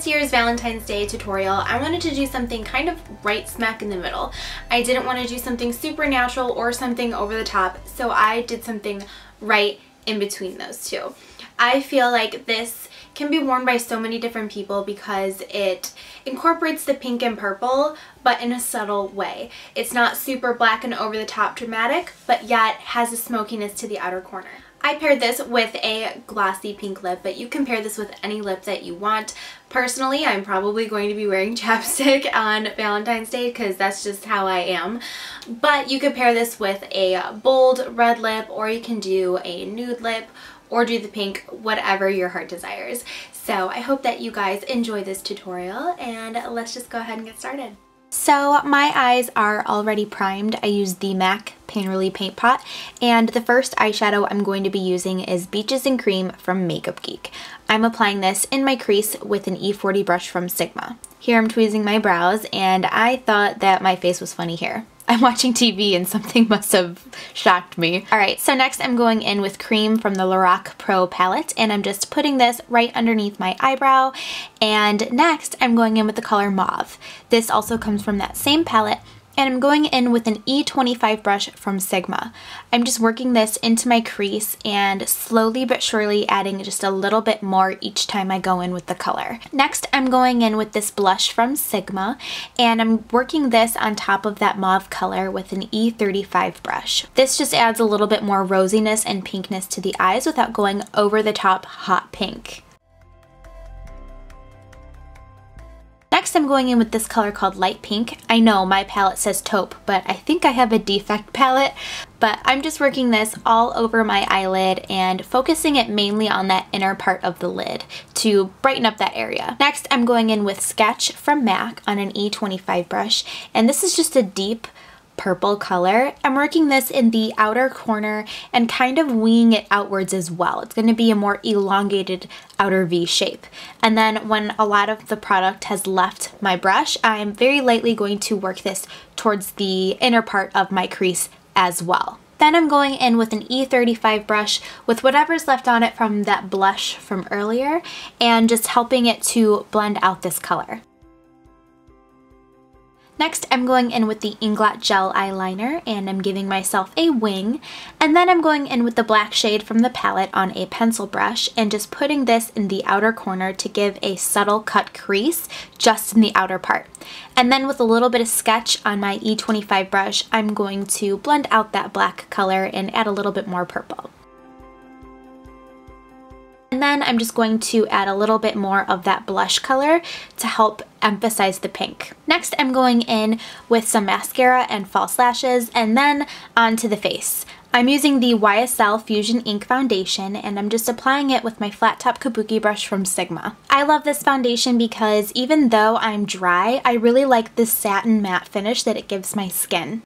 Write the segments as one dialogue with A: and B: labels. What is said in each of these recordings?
A: this year's Valentine's Day tutorial, I wanted to do something kind of right smack in the middle. I didn't want to do something super natural or something over the top, so I did something right in between those two. I feel like this can be worn by so many different people because it incorporates the pink and purple, but in a subtle way. It's not super black and over the top dramatic, but yet has a smokiness to the outer corner. I paired this with a glossy pink lip, but you can pair this with any lip that you want. Personally, I'm probably going to be wearing chapstick on Valentine's Day because that's just how I am. But you could pair this with a bold red lip, or you can do a nude lip, or do the pink, whatever your heart desires. So I hope that you guys enjoy this tutorial, and let's just go ahead and get started. So my eyes are already primed. I used the MAC Painterly Paint Pot, and the first eyeshadow I'm going to be using is Beaches and Cream from Makeup Geek. I'm applying this in my crease with an E40 brush from Sigma. Here I'm tweezing my brows, and I thought that my face was funny here. I'm watching TV and something must have shocked me. Alright, so next I'm going in with Cream from the Lorac Pro palette, and I'm just putting this right underneath my eyebrow. And next I'm going in with the color Mauve. This also comes from that same palette, and I'm going in with an E25 brush from Sigma. I'm just working this into my crease and slowly but surely adding just a little bit more each time I go in with the color. Next, I'm going in with this blush from Sigma, and I'm working this on top of that mauve color with an E35 brush. This just adds a little bit more rosiness and pinkness to the eyes without going over the top hot pink. Next, I'm going in with this color called Light Pink. I know my palette says taupe, but I think I have a defect palette. But I'm just working this all over my eyelid and focusing it mainly on that inner part of the lid to brighten up that area. Next, I'm going in with Sketch from MAC on an E25 brush, and this is just a deep purple color. I'm working this in the outer corner and kind of winging it outwards as well. It's going to be a more elongated outer V shape. And then when a lot of the product has left my brush, I'm very lightly going to work this towards the inner part of my crease as well. Then I'm going in with an E35 brush with whatever's left on it from that blush from earlier and just helping it to blend out this color. Next, I'm going in with the Inglot Gel eyeliner, and I'm giving myself a wing. And then I'm going in with the black shade from the palette on a pencil brush and just putting this in the outer corner to give a subtle cut crease just in the outer part. And then with a little bit of Sketch on my E25 brush, I'm going to blend out that black color and add a little bit more purple. And then I'm just going to add a little bit more of that blush color to help emphasize the pink. Next, I'm going in with some mascara and false lashes, and then onto the face. I'm using the YSL Fusion Ink Foundation, and I'm just applying it with my flat top kabuki brush from Sigma. I love this foundation because even though I'm dry, I really like the satin matte finish that it gives my skin.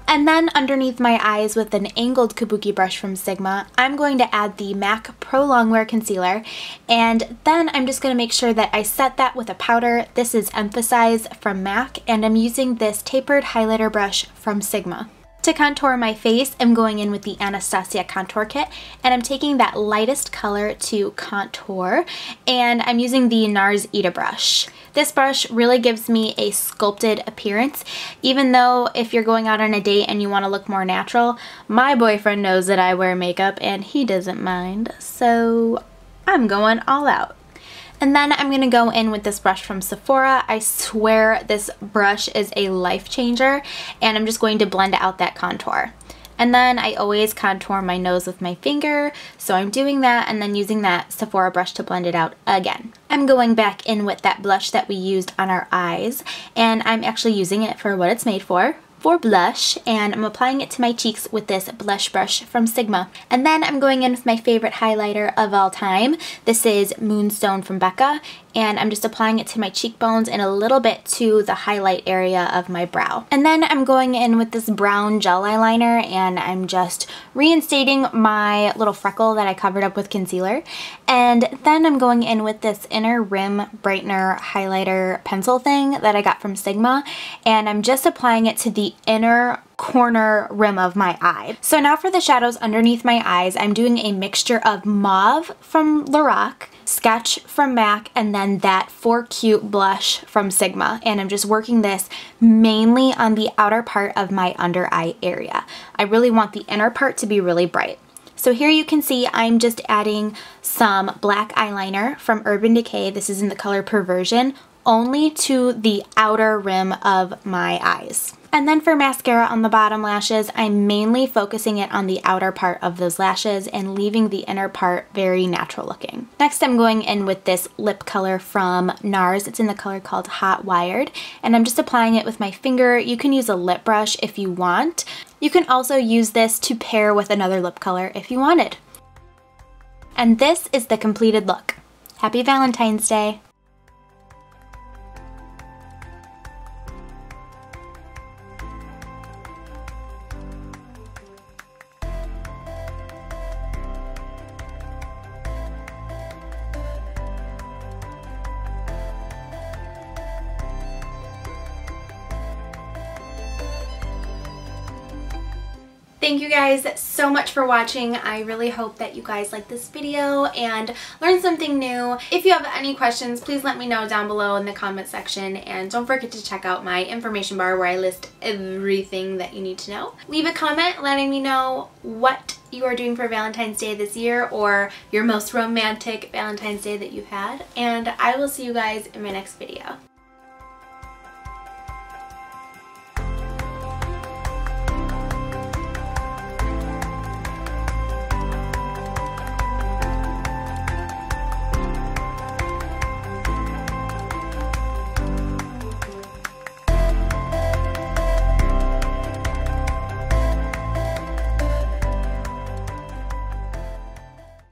A: And then underneath my eyes with an angled kabuki brush from Sigma, I'm going to add the MAC Prolongwear concealer, and then I'm just going to make sure that I set that with a powder. This is Emphasize from MAC, and I'm using this tapered highlighter brush from Sigma. To contour my face, I'm going in with the Anastasia Contour Kit, and I'm taking that lightest color to contour, and I'm using the Nars Ita brush. This brush really gives me a sculpted appearance, even though if you're going out on a date and you want to look more natural, my boyfriend knows that I wear makeup and he doesn't mind, so I'm going all out. And then I'm going to go in with this brush from Sephora. I swear this brush is a life changer, and I'm just going to blend out that contour. And then I always contour my nose with my finger, so I'm doing that and then using that Sephora brush to blend it out again. I'm going back in with that blush that we used on our eyes, and I'm actually using it for what it's made for blush, and I'm applying it to my cheeks with this blush brush from Sigma. And then I'm going in with my favorite highlighter of all time. This is Moonstone from Becca, and I'm just applying it to my cheekbones and a little bit to the highlight area of my brow. And then I'm going in with this brown gel eyeliner, and I'm just reinstating my little freckle that I covered up with concealer. And then I'm going in with this inner rim brightener highlighter pencil thing that I got from Sigma, and I'm just applying it to the the inner corner rim of my eye. So now for the shadows underneath my eyes, I'm doing a mixture of Mauve from Lorac, Sketch from MAC, and then that For Cute blush from Sigma. And I'm just working this mainly on the outer part of my under eye area. I really want the inner part to be really bright. So here you can see I'm just adding some black eyeliner from Urban Decay. This is in the color Perversion, only to the outer rim of my eyes. And then for mascara on the bottom lashes, I'm mainly focusing it on the outer part of those lashes and leaving the inner part very natural looking. Next, I'm going in with this lip color from Nars. It's in the color called Hot Wired, and I'm just applying it with my finger. You can use a lip brush if you want. You can also use this to pair with another lip color if you wanted. And this is the completed look. Happy Valentine's Day! Thank you guys so much for watching. I really hope that you guys like this video and learned something new. If you have any questions, please let me know down below in the comment section, and don't forget to check out my information bar where I list everything that you need to know. Leave a comment letting me know what you are doing for Valentine's Day this year, or your most romantic Valentine's Day that you've had, and I will see you guys in my next video.